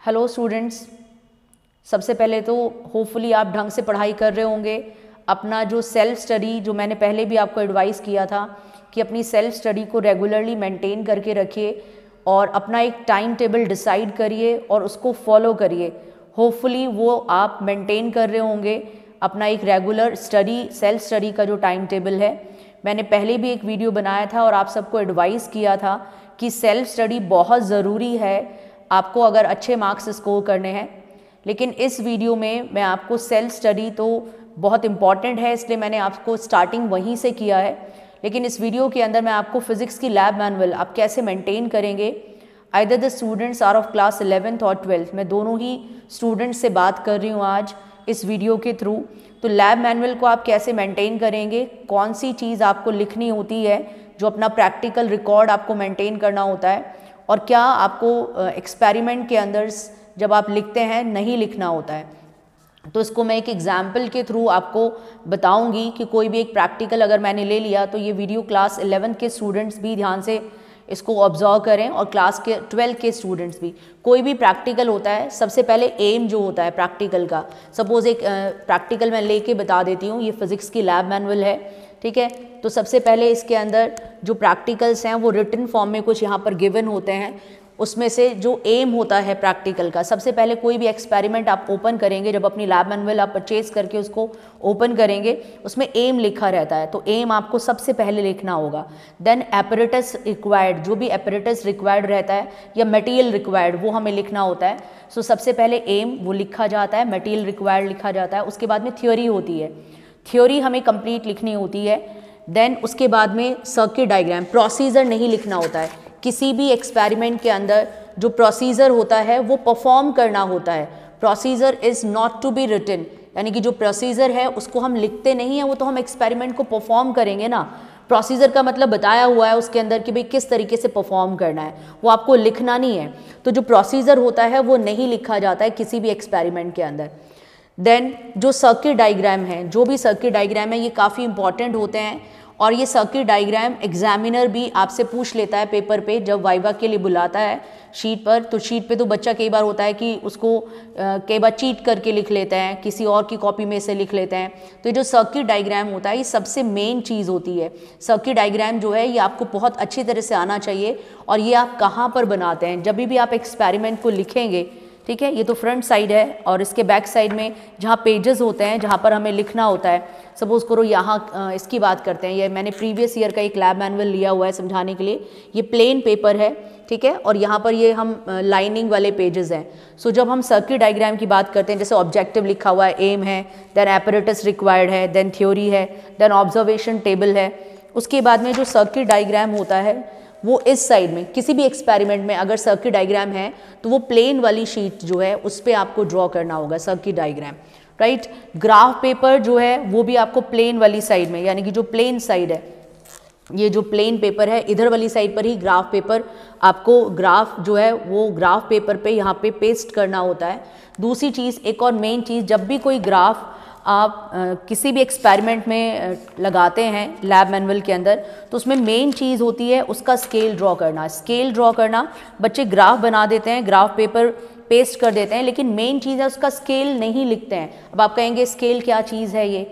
Hello students, सबसे पहले तो होपफुली आप ढंग से पढ़ाई कर रहे होंगे। अपना जो सेल्फ स्टडी, जो मैंने पहले भी आपको एडवाइस किया था कि अपनी सेल्फ स्टडी को रेगुलरली मेंटेन करके रखिए और अपना एक टाइम टेबल डिसाइड करिए और उसको फॉलो करिए। होपफुली वो आप मेंटेन कर रहे होंगे अपना एक रेगुलर स्टडी, सेल्फ स्टडी का जो टाइम टेबल है। मैंने पहले भी एक वीडियो बनाया था और आप सबको एडवाइस किया था कि सेल्फ स्टडी बहुत ज़रूरी है आपको अगर अच्छे मार्क्स स्कोर करने हैं। लेकिन इस वीडियो में मैं आपको सेल्फ स्टडी तो बहुत इम्पॉर्टेंट है, इसलिए मैंने आपको स्टार्टिंग वहीं से किया है। लेकिन इस वीडियो के अंदर मैं आपको फिज़िक्स की लैब मैनुअल आप कैसे मेंटेन करेंगे, either the students are of class 11th और 12th, मैं दोनों ही स्टूडेंट्स से बात कर रही हूँ आज इस वीडियो के थ्रू। तो लैब मैनुअल को आप कैसे मेंटेन करेंगे, कौन सी चीज़ आपको लिखनी होती है, जो अपना प्रैक्टिकल रिकॉर्ड आपको मेंटेन करना होता है, और क्या आपको एक्सपेरिमेंट के अंदर जब आप लिखते हैं नहीं लिखना होता है। तो इसको मैं एक एग्जाम्पल के थ्रू आपको बताऊंगी कि कोई भी एक प्रैक्टिकल अगर मैंने ले लिया तो ये वीडियो क्लास 11 के स्टूडेंट्स भी ध्यान से इसको ऑब्जर्व करें और क्लास के 12 के स्टूडेंट्स भी। कोई भी प्रैक्टिकल होता है, सबसे पहले एम जो होता है प्रैक्टिकल का, सपोज एक प्रैक्टिकल मैं लेके बता देती हूँ। ये फिज़िक्स की लैब मैनुअल है, ठीक है। तो सबसे पहले इसके अंदर जो प्रैक्टिकल्स हैं वो रिटन फॉर्म में कुछ यहाँ पर गिवन होते हैं। उसमें से जो एम होता है प्रैक्टिकल का, सबसे पहले कोई भी एक्सपेरिमेंट आप ओपन करेंगे, जब अपनी लैब मैनुअल आप परचेज करके उसको ओपन करेंगे, उसमें एम लिखा रहता है। तो एम आपको सबसे पहले लिखना होगा। देन एपरेटस रिक्वायर्ड, जो भी एपरेटस रिक्वायर्ड रहता है या मटेरियल रिक्वायर्ड, वो हमें लिखना होता है। सो सबसे पहले एम वो लिखा जाता है, मटेरियल रिक्वायर्ड लिखा जाता है। उसके बाद में थ्योरी होती है, थ्योरी हमें कंप्लीट लिखनी होती है। देन उसके बाद में सर्किट डायग्राम, प्रोसीजर नहीं लिखना होता है। किसी भी एक्सपेरिमेंट के अंदर जो प्रोसीजर होता है वो परफॉर्म करना होता है। Procedure is not to be written, यानी कि जो प्रोसीजर है उसको हम लिखते नहीं हैं, वो तो हम एक्सपेरिमेंट को परफॉर्म करेंगे ना। प्रोसीजर का मतलब बताया हुआ है उसके अंदर कि भाई किस तरीके से परफॉर्म करना है, वो आपको लिखना नहीं है। तो जो प्रोसीजर होता है वो नहीं लिखा जाता है किसी भी एक्सपेरिमेंट के अंदर। देन जो सर्किट डायग्राम है, जो भी सर्किट डायग्राम है, ये काफ़ी इंपॉर्टेंट होते हैं। और ये सर्किट डायग्राम एग्जामिनर भी आपसे पूछ लेता है पेपर पे, जब वाइवा के लिए बुलाता है शीट पर। तो शीट पे तो बच्चा कई बार होता है कि उसको कई बार चीट करके लिख लेते हैं, किसी और की कॉपी में से लिख लेते हैं। तो ये जो सर्किट डायग्राम होता है ये सबसे मेन चीज़ होती है। सर्किट डायग्राम जो है ये आपको बहुत अच्छी तरह से आना चाहिए। और ये आप कहाँ पर बनाते हैं, जब भी आप एक्सपेरिमेंट को लिखेंगे, ठीक है। ये तो फ्रंट साइड है और इसके बैक साइड में जहाँ पेजेस होते हैं, जहाँ पर हमें लिखना होता है, सपोज करो यहाँ इसकी बात करते हैं। ये मैंने प्रीवियस ईयर का एक लैब मैनुअल लिया हुआ है समझाने के लिए। ये प्लेन पेपर है, ठीक है। और यहाँ पर ये हम लाइनिंग वाले पेजेस हैं। सो जब हम सर्किट डायग्राम की बात करते हैं, जैसे ऑब्जेक्टिव लिखा हुआ है, एम है, देन एपरेटस रिक्वायर्ड है, देन थ्योरी है, देन ऑब्जर्वेशन टेबल है। उसके बाद में जो सर्किट डायग्राम होता है वो इस साइड में, किसी भी एक्सपेरिमेंट में अगर सर्किट डायग्राम है तो वो प्लेन वाली शीट जो है उस पर आपको ड्रॉ करना होगा circuit diagram, right. Graph paper जो है वो भी आपको प्लेन वाली साइड में, यानी कि जो प्लेन साइड है, ये जो प्लेन पेपर है इधर वाली साइड पर ही ग्राफ पेपर आपको, ग्राफ जो है वो ग्राफ पेपर पे यहाँ पे पेस्ट करना होता है। दूसरी चीज़, एक और मेन चीज़, जब भी कोई ग्राफ आप किसी भी एक्सपेरिमेंट में लगाते हैं लैब मैनुअल के अंदर, तो उसमें मेन चीज़ होती है उसका स्केल ड्रॉ करना। स्केल ड्रॉ करना, बच्चे ग्राफ बना देते हैं, ग्राफ पेपर पेस्ट कर देते हैं, लेकिन मेन चीज़ है उसका स्केल नहीं लिखते हैं। अब आप कहेंगे स्केल क्या चीज़ है ये।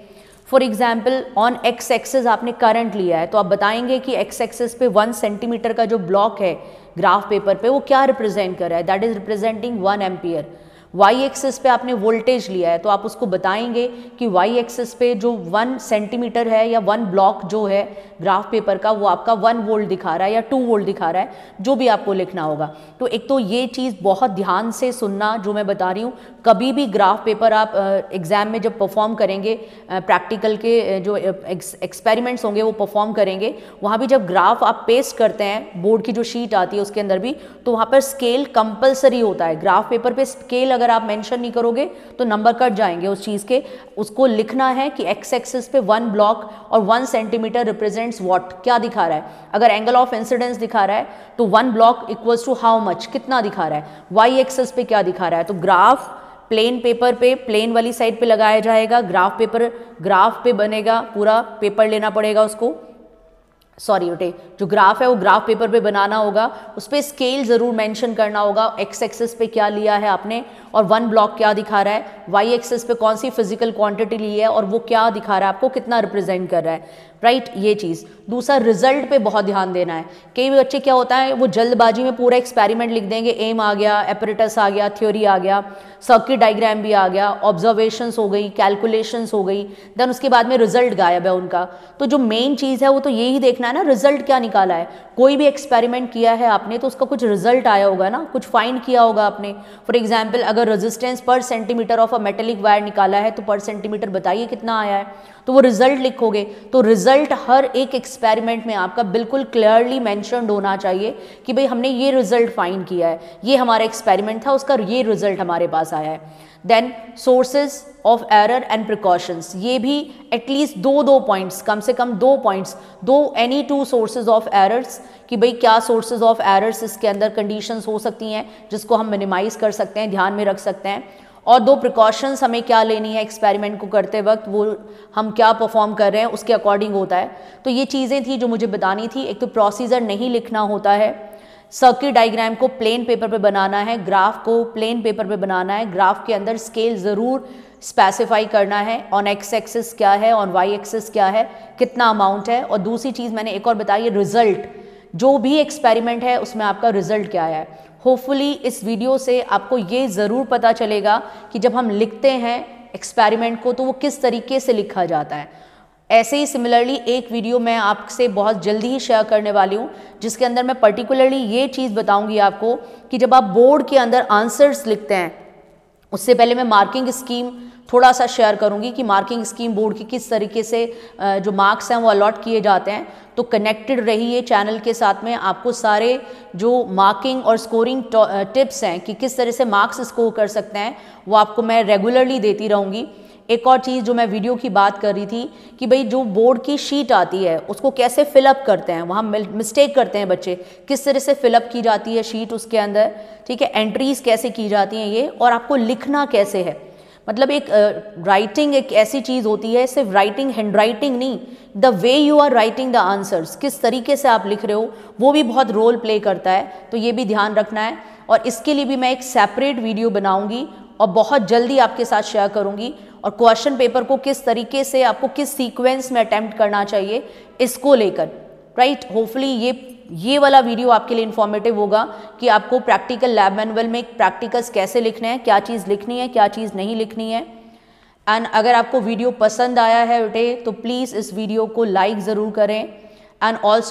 For example on x axis आपने करंट लिया है, तो आप बताएंगे कि एक्स एक्सिस पे 1 सेंटीमीटर का जो ब्लॉक है ग्राफ पेपर पे वो क्या रिप्रेजेंट कर रहा है, that is representing 1 ampere. Y axis पे आपने वोल्टेज लिया है, तो आप उसको बताएंगे कि वाई एक्सिस पे जो 1 सेंटीमीटर है या 1 ब्लॉक जो है ग्राफ पेपर का, वो आपका 1 वोल्ट दिखा रहा है या 2 वोल्ट दिखा रहा है, जो भी आपको लिखना होगा। तो एक तो ये चीज़ बहुत ध्यान से सुनना जो मैं बता रही हूँ। कभी भी ग्राफ पेपर आप एग्ज़ाम में जब परफॉर्म करेंगे, प्रैक्टिकल के जो एक्सपेरिमेंट्स होंगे वो परफॉर्म करेंगे, वहाँ भी जब ग्राफ आप पेस्ट करते हैं, बोर्ड की जो शीट आती है उसके अंदर भी, तो वहाँ पर स्केल कंपलसरी होता है। ग्राफ पेपर पे स्केल अगर आप मेंशन नहीं करोगे तो नंबर कट जाएंगे उस चीज़ के। उसको लिखना है कि एक्स एक्सिस पे 1 ब्लॉक और 1 सेंटीमीटर रिप्रेजेंट्स व्हाट, क्या दिखा रहा है। अगर एंगल ऑफ इंसिडेंस दिखा रहा है तो 1 block equals to how much, कितना दिखा रहा है। वाई एक्सिस पे क्या दिखा रहा है। तो ग्राफ प्लेन पेपर पे, प्लेन वाली साइड पे लगाया जाएगा, ग्राफ पेपर ग्राफ पे बनेगा, पूरा पेपर लेना पड़ेगा उसको, सॉरी बेटे, जो ग्राफ है वो ग्राफ पेपर पे बनाना होगा, उस पर स्केल ज़रूर मेंशन करना होगा, एक्स एक्सिस पे क्या लिया है आपने और वन ब्लॉक क्या दिखा रहा है, वाई एक्सिस पे कौन सी फिजिकल क्वांटिटी ली है और वो क्या दिखा रहा है आपको, कितना रिप्रेजेंट कर रहा है, राइट, ये चीज़। दूसरा, रिजल्ट पे बहुत ध्यान देना है। कई बच्चे क्या होता है वो जल्दबाजी में पूरा एक्सपेरिमेंट लिख देंगे, एम आ गया, एपरेटस आ गया, थ्योरी आ गया, सर्किट डायग्राम भी आ गया, ऑब्जर्वेशंस हो गई, कैलकुलेशंस हो गई, देन उसके बाद में रिजल्ट गायब है उनका। तो जो मेन चीज़ है वो तो यही देखना है ना, रिजल्ट क्या निकाला है। कोई भी एक्सपेरिमेंट किया है आपने तो उसका कुछ रिजल्ट आया होगा ना, कुछ फाइंड किया होगा आपने। फॉर एग्जाम्पल, अगर रेजिस्टेंस पर centimetre of a metallic wire निकाला है तो पर सेंटीमीटर बताइए कितना आया है, तो वो रिजल्ट लिखोगे। तो रिजल्ट हर एक एक्सपेरिमेंट में आपका बिल्कुल क्लियरली मेंशन्ड होना चाहिए कि भाई हमने ये रिजल्ट फाइंड किया है, ये हमारा एक्सपेरिमेंट था, उसका ये रिजल्ट हमारे पास आया है। Then sources of error and precautions, ये भी एटलीस्ट दो पॉइंट्स, कम से कम 2 points, any 2 sources of errors, कि भाई क्या सोर्सेज ऑफ एरर्स इसके अंदर कंडीशंस हो सकती हैं जिसको हम मिनिमाइज कर सकते हैं, ध्यान में रख सकते हैं। और 2 प्रिकॉशंस हमें क्या लेनी है एक्सपेरिमेंट को करते वक्त, वो हम क्या परफॉर्म कर रहे हैं उसके अकॉर्डिंग होता है। तो ये चीज़ें थी जो मुझे बतानी थी। एक तो प्रोसीजर नहीं लिखना होता है, सर्किट डायग्राम को प्लेन पेपर पे बनाना है, ग्राफ को प्लेन पेपर पे बनाना है, ग्राफ के अंदर स्केल ज़रूर स्पेसिफाई करना है, ऑन एक्स एक्सिस क्या है, ऑन वाई एक्सिस क्या है, कितना अमाउंट है। और दूसरी चीज़ मैंने एक और बताई, रिजल्ट, जो भी एक्सपेरिमेंट है उसमें आपका रिजल्ट क्या है। होपफुली इस वीडियो से आपको ये ज़रूर पता चलेगा कि जब हम लिखते हैं एक्सपेरिमेंट को तो वो किस तरीके से लिखा जाता है। ऐसे ही सिमिलरली एक वीडियो मैं आपसे बहुत जल्दी ही शेयर करने वाली हूँ जिसके अंदर मैं पर्टिकुलरली ये चीज़ बताऊँगी आपको कि जब आप बोर्ड के अंदर आंसर्स लिखते हैं, उससे पहले मैं मार्किंग स्कीम थोड़ा सा शेयर करूंगी कि मार्किंग स्कीम बोर्ड की किस तरीके से जो मार्क्स हैं वो अलॉट किए जाते हैं। तो कनेक्टेड रहिए चैनल के साथ में, आपको सारे जो मार्किंग और स्कोरिंग टिप्स हैं कि किस तरह से मार्क्स स्कोर कर सकते हैं वो आपको मैं रेगुलरली देती रहूँगी। एक और चीज़ जो मैं वीडियो की बात कर रही थी कि भाई जो बोर्ड की शीट आती है उसको कैसे फिलअप करते हैं, वहाँ मिस्टेक करते हैं बच्चे, किस तरह से फिलअप की जाती है शीट उसके अंदर, ठीक है, एंट्रीज कैसे की जाती हैं ये, और आपको लिखना कैसे है। मतलब एक राइटिंग एक ऐसी चीज़ होती है, सिर्फ राइटिंग, हैंड राइटिंग नहीं, the way you are writing the answers, किस तरीके से आप लिख रहे हो वो भी बहुत रोल प्ले करता है। तो ये भी ध्यान रखना है और इसके लिए भी मैं एक सेपरेट वीडियो बनाऊंगी और बहुत जल्दी आपके साथ शेयर करूंगी। और क्वेश्चन पेपर को किस तरीके से आपको किस सीक्वेंस में अटेम्प्ट करना चाहिए इसको लेकर, राइट। होपफुली ये वाला वीडियो आपके लिए इन्फॉर्मेटिव होगा कि आपको प्रैक्टिकल लैब मैनुअल में प्रैक्टिकल्स कैसे लिखने हैं, क्या चीज़ लिखनी है, क्या चीज़ नहीं लिखनी है। एंड अगर आपको वीडियो पसंद आया है बेटे तो प्लीज़ इस वीडियो को लाइक ज़रूर करें एंड ऑल्सो